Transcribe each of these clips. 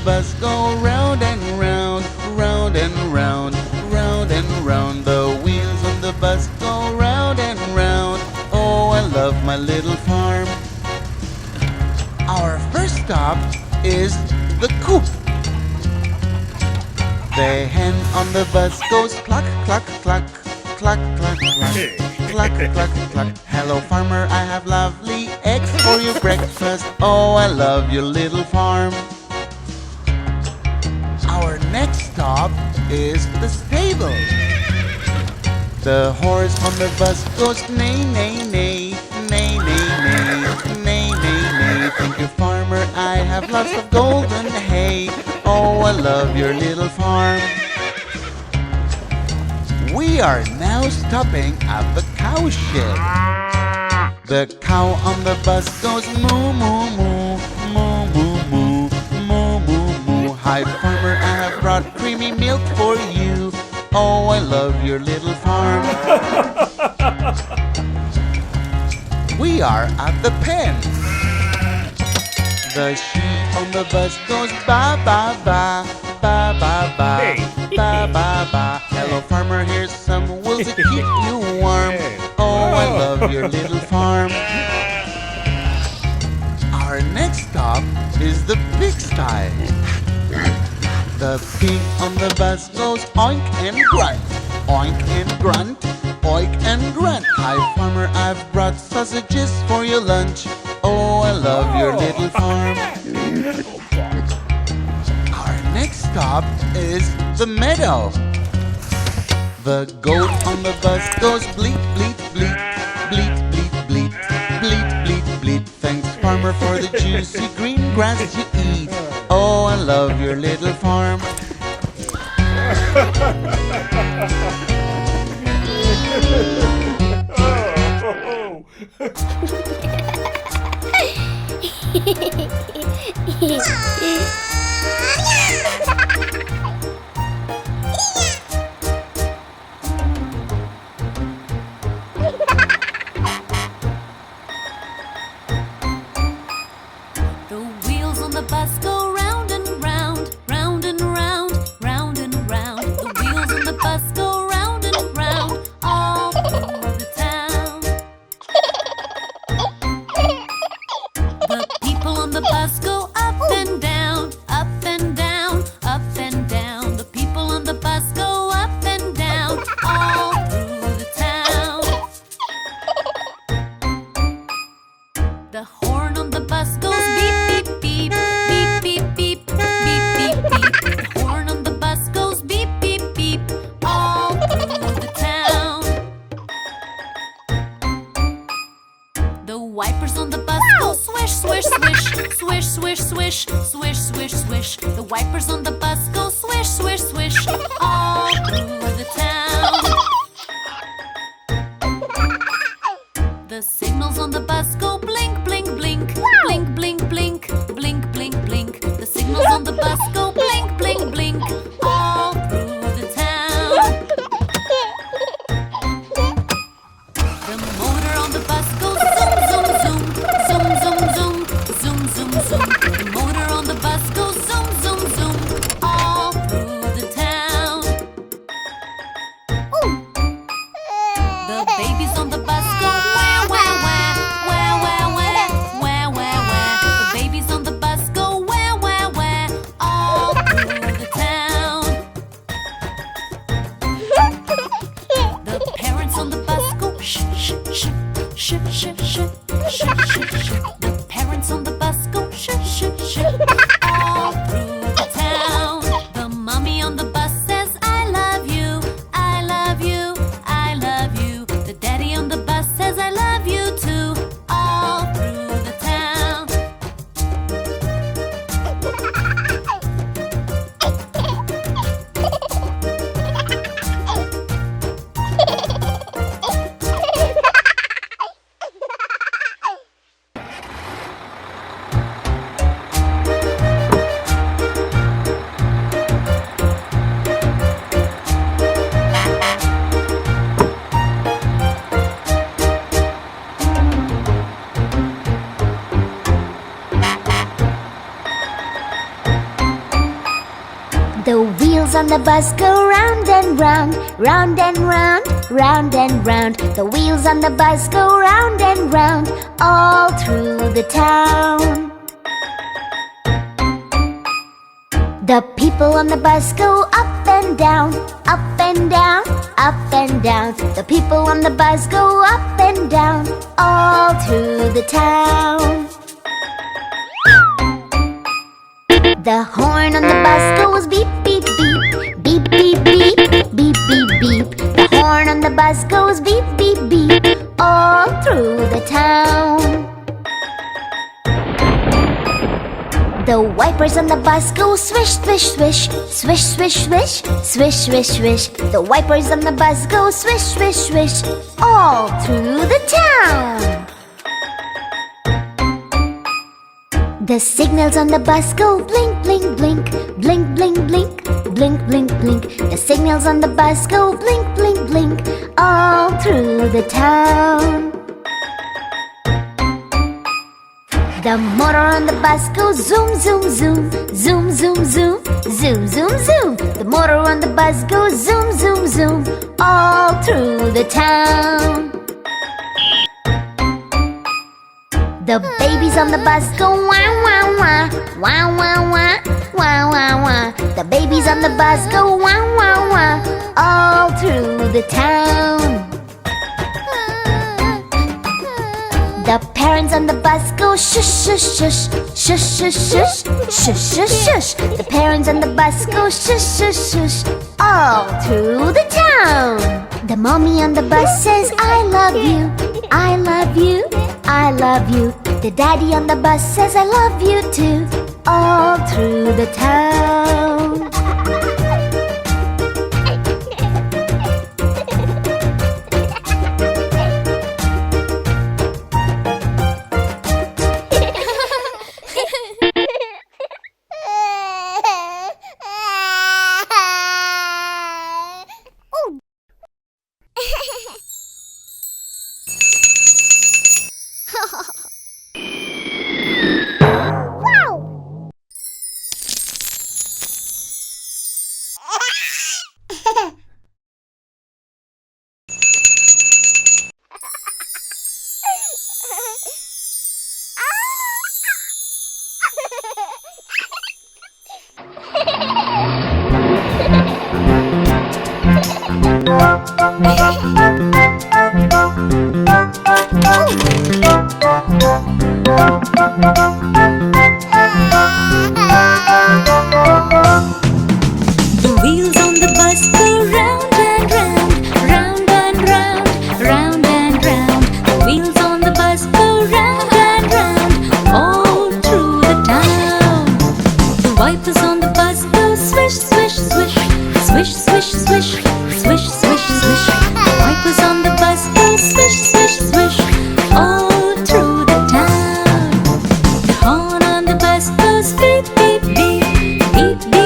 bus go round and round, round and round, round and round. The wheels on the bus go round and round. Oh, I love my little farm. Our first stop is the coop. The hen on the bus goes cluck, cluck, cluck, cluck, cluck, cluck, cluck, cluck, cluck. Hello farmer, I have lovely eggs for your breakfast. Oh, I love your little farm. Our next stop is the stable. The horse on the bus goes neigh, neigh, neigh, neigh, neigh, neigh, neigh, neigh, neigh. Thank you farmer, I have lots of golden hay. Oh, I love your little farm. We are now stopping at the cow shed. The cow on the bus goes moo, moo, moo, moo, moo, moo, moo, moo, moo. Hi farmer, I have brought creamy milk for you. Oh, I love your little farm. We are at the pen. The sheep on the bus goes ba, ba, ba, ba, ba, ba, ba, ba, ba. Hello farmer, here's some wool to keep you warm. Oh, I love your little farm. Our next stop is the pigsty. The pig on the bus goes oink and grunt, oink and grunt, oink and grunt. Hi farmer, I've brought sausages for your lunch. Oh, I love your little farm. Our next stop is the meadow. The goat on the bus goes bleat, bleat, bleat, bleat, bleat, bleat, bleat, bleat, bleat. Thanks farmer for the juicy green grass you eat. Oh, I love your little farm. The wheels on the bus go round and round, round and round, round and round. The wheels on the bus go round and round, all through the town. The people on the bus go up and down, up and down, up and down. The people on the bus go up and down, all through the town. The horn on the bus goes beep, beep, beep, beep, beep, beep, beep, beep, beep. The horn on the bus goes beep, beep, beep, all through the town. The wipers on the bus go swish, swish, swish, swish, swish, swish, swish, swish, swish. The wipers on the bus go swish, swish, swish, all through the town. The signals on the bus go blink, blink, blink, blink, blink, blink, blink, blink, blink. The signals on the bus go blink, blink, blink, all through the town. The motor on the bus goes zoom, zoom, zoom, zoom, zoom, zoom, zoom, zoom, zoom. The motor on the bus goes zoom, zoom, zoom, all through the town. The babies on the bus go wah, wah, wah, wah, wah, wah, wah, wah, wah. The babies on the bus go wah, wah, wah, all through the town. The parents on the bus go shh, shh, shh, shh, shh, shh, shh, shh, shh. The parents on the bus go shh, shh, shh, all through the town. The mommy on the bus says, I love you, I love you, I love you. The daddy on the bus says, I love you too, all through the town. on the bus go round and round, round and round, round and round. The wheels on the bus go round and round, all through the town. The people on the bus go up and down, up and down, up and down. The people on the bus go up and down, all through the town. The horn on the bus goes beep, beep, beep, beep, beep, beep, beep, beep, beep. The horn on the bus goes beep, beep, beep, all through the town. The wipers on the bus go swish, swish, swish, swish, swish, swish, swish, swish, swish. The wipers on the bus go swish, swish, swish, all through the town. The signals on the bus go blink, blink, blink, blink, blink, blink, blink, blink, blink. The signals on the bus go blink, blink, blink, all through the town. The motor on the bus goes zoom, zoom, zoom, zoom, zoom, zoom, zoom, zoom, zoom. The motor on the bus goes zoom, zoom, zoom, all through the town. The babies on the bus go wah, wah, wah, wah, wah, wah, wah, wah, wah. The babies on the bus go wah, wah, wah, all through the town. The parents on the bus go shush, shush, shush, shush, shush, shush, shush, shush, shush. The parents on the bus go shush, shush, shush, all through the town. The mommy on the bus says, I love you, I love you, I love you. The daddy on the bus says, I love you too, all through the town. The wheels on the bus go round and round, round and round, round and round. The wheels on the bus go round and round, all through the town. The wipers on the bus go swish, swish, swish, swish, swish, swish, swish, swish, swish. The wipers on the bus go swish, swish, swish, all through the town. The horn on the bus goes beep, beep, beep, beep, beep.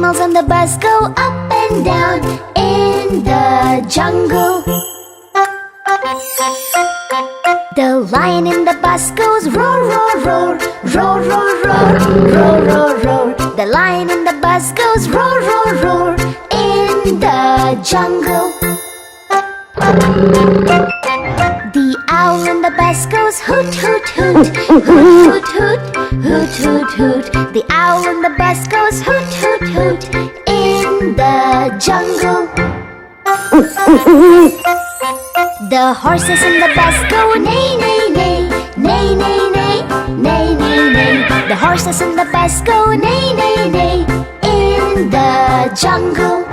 animals on the bus go up and down in the jungle. The lion in the bus goes roar, roar, roar, roar, roar, roar, roar, roar, roar. The lion in the bus goes roar, roar, roar in the jungle. The owl in the bus goes hoot, hoot, hoot, hoot, hoot, hoot, hoot, hoot, hoot. The owl in the bus goes hoot, hoot, hoot in the jungle. The horses in the bus go neigh, neigh, neigh, neigh, neigh, neigh, neigh, neigh, neigh. The horses in the bus go neigh, neigh, neigh in the jungle.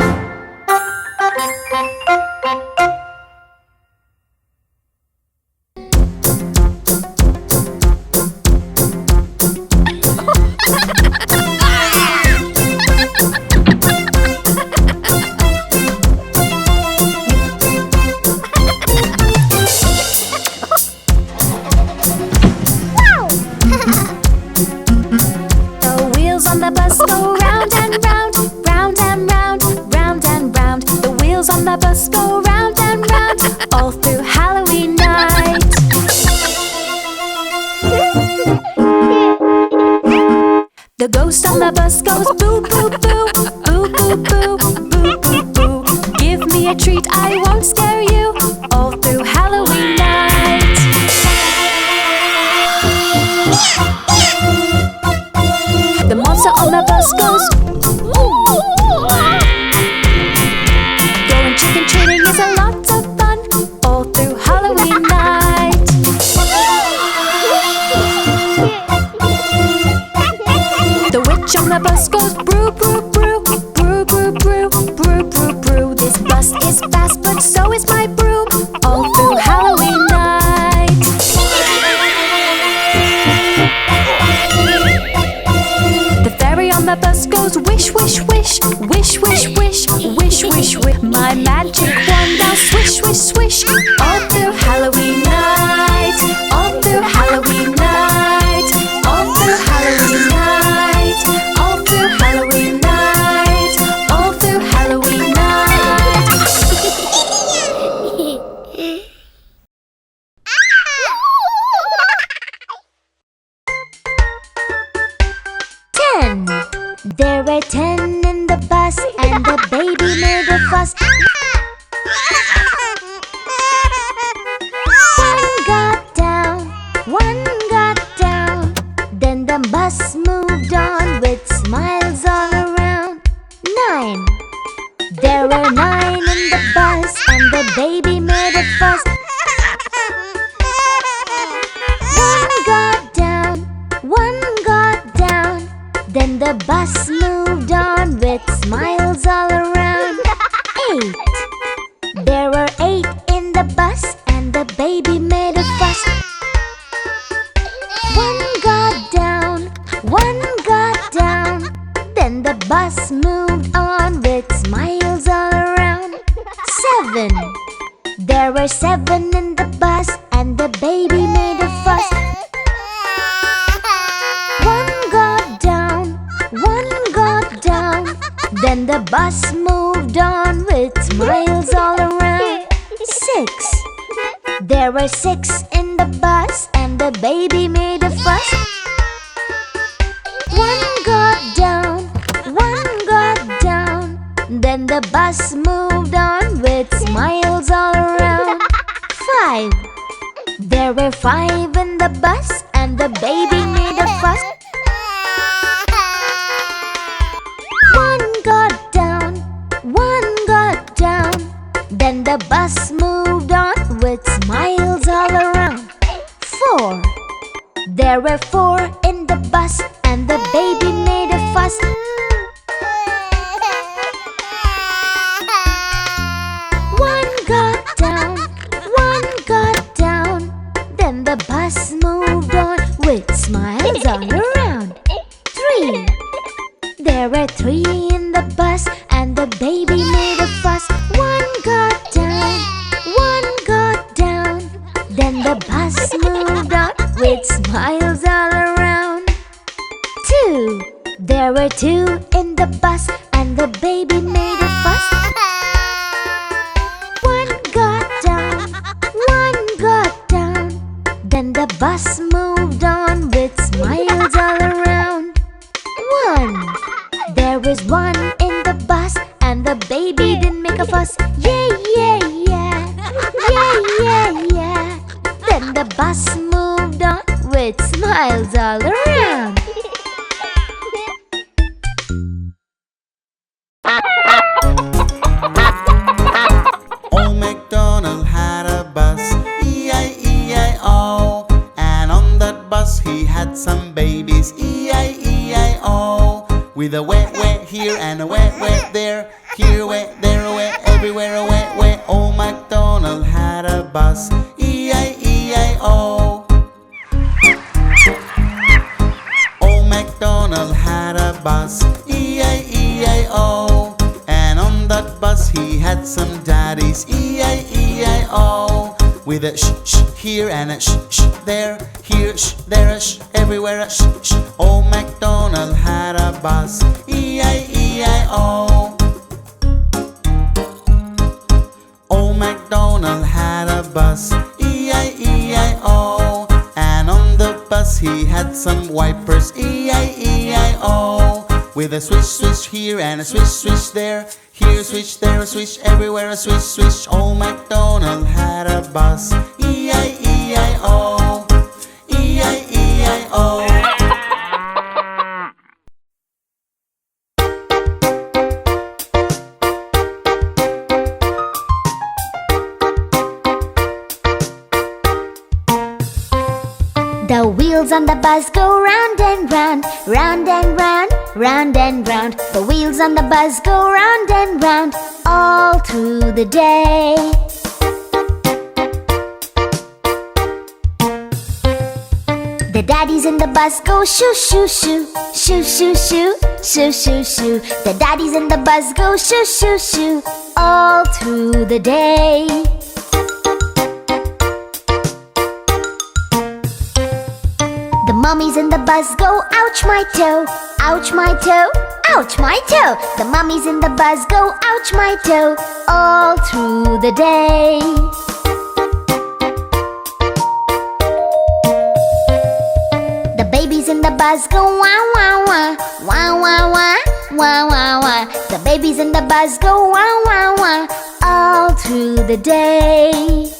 The bus go round and round all through Halloween night. The ghost on the bus goes boo, boo, boo, boo, boo, boo, boo, boo, boo. Give me a treat, I won't scare you all through Halloween night. The monster on the bus goes trick-or-treating is a lot of fun all through Halloween night. The witch on the bus goes brew, brew, brew, brew, brew, brew, brew, brew, brew. This bus is fast, but so is my broom all through Halloween night. The fairy on the bus goes wish, wish, wish, wish, wish, wish, wish, wish, wish. My magic wand now swish, swish, swish all through Halloween night, all through Halloween night, all through Halloween night, all through Halloween night, all through Halloween night. 10. There were 10 in the bus and the baby made a fuss. One got down, then the bus moved on with smiles all around. 9. There were 9 in the bus and the baby made a fuss. One got down, then the bus moved on with smiles all around. 8. There were 8 in the bus and the baby made a fuss. One got down, then the bus moved on with smiles all around. 7. There were 7 in the bus and the baby made a fuss. One got down, then the bus moved on with smiles all around. 6. There were 6 in the bus and the baby made a fuss. One got down, then the bus moved on with smiles all around. 5. There were 5 in the bus and the baby made a fuss. One got down, then the bus moved on with smiles all around. 4. There were 4 in the bus and the baby made a fuss. One got down, then the bus moved on with smiles all around. 3. There were 3 in the bus and the baby made a fuss. One got down, then the bus moved on with smiles all around. 2. There were 2 in the bus and and the baby made a fuss. One got down, one got down. Then the bus moved on with smiles all around. One, there is one in the bus, and the baby didn't make a fuss. Yeah, yeah, yeah, yeah, yeah, yeah. Then the bus moved on with smiles all around. Old MacDonald had a bus, E-I-E-I-O. And on that bus he had some babies, E-I-E-I-O. With a wet, wet here and a wet, wet there. Here a wet, there a wet, everywhere a wet, wet. Old MacDonald had a bus, E-I-E-I-O. Old MacDonald had a bus, E-I-E-I-O. And on that bus he had some daddies, E-I-E-I-O. With a sh here and a sh there. Here there a everywhere a sh. Old MacDonald had a bus, E-I-E-I-O. Old MacDonald had a bus, E-I-E-I-O. And on the bus he had some wipers, E-I-E-I-O. With a swish, swish here and a swish, swish there. Here a swish, there a swish, everywhere a swish, swish. Old MacDonald had a bus, E-I-E-I-O. E-I-E-I-O. The wheels on the bus go round and round, round and round, round and round. The wheels on the bus go round and round all through the day. The daddies in the bus go shoo shoo shoo, shoo shoo shoo, shoo shoo shoo. The daddies in the bus go shoo shoo shoo all through the day. The mummies in the bus go ouch my toe, ouch my toe, ouch my toe. The mummies in the bus go ouch my toe all through the day. The babies in the bus go wah wah wah, wah wah wah, wah wah wah. The babies in the bus go wah wah wah all through the day.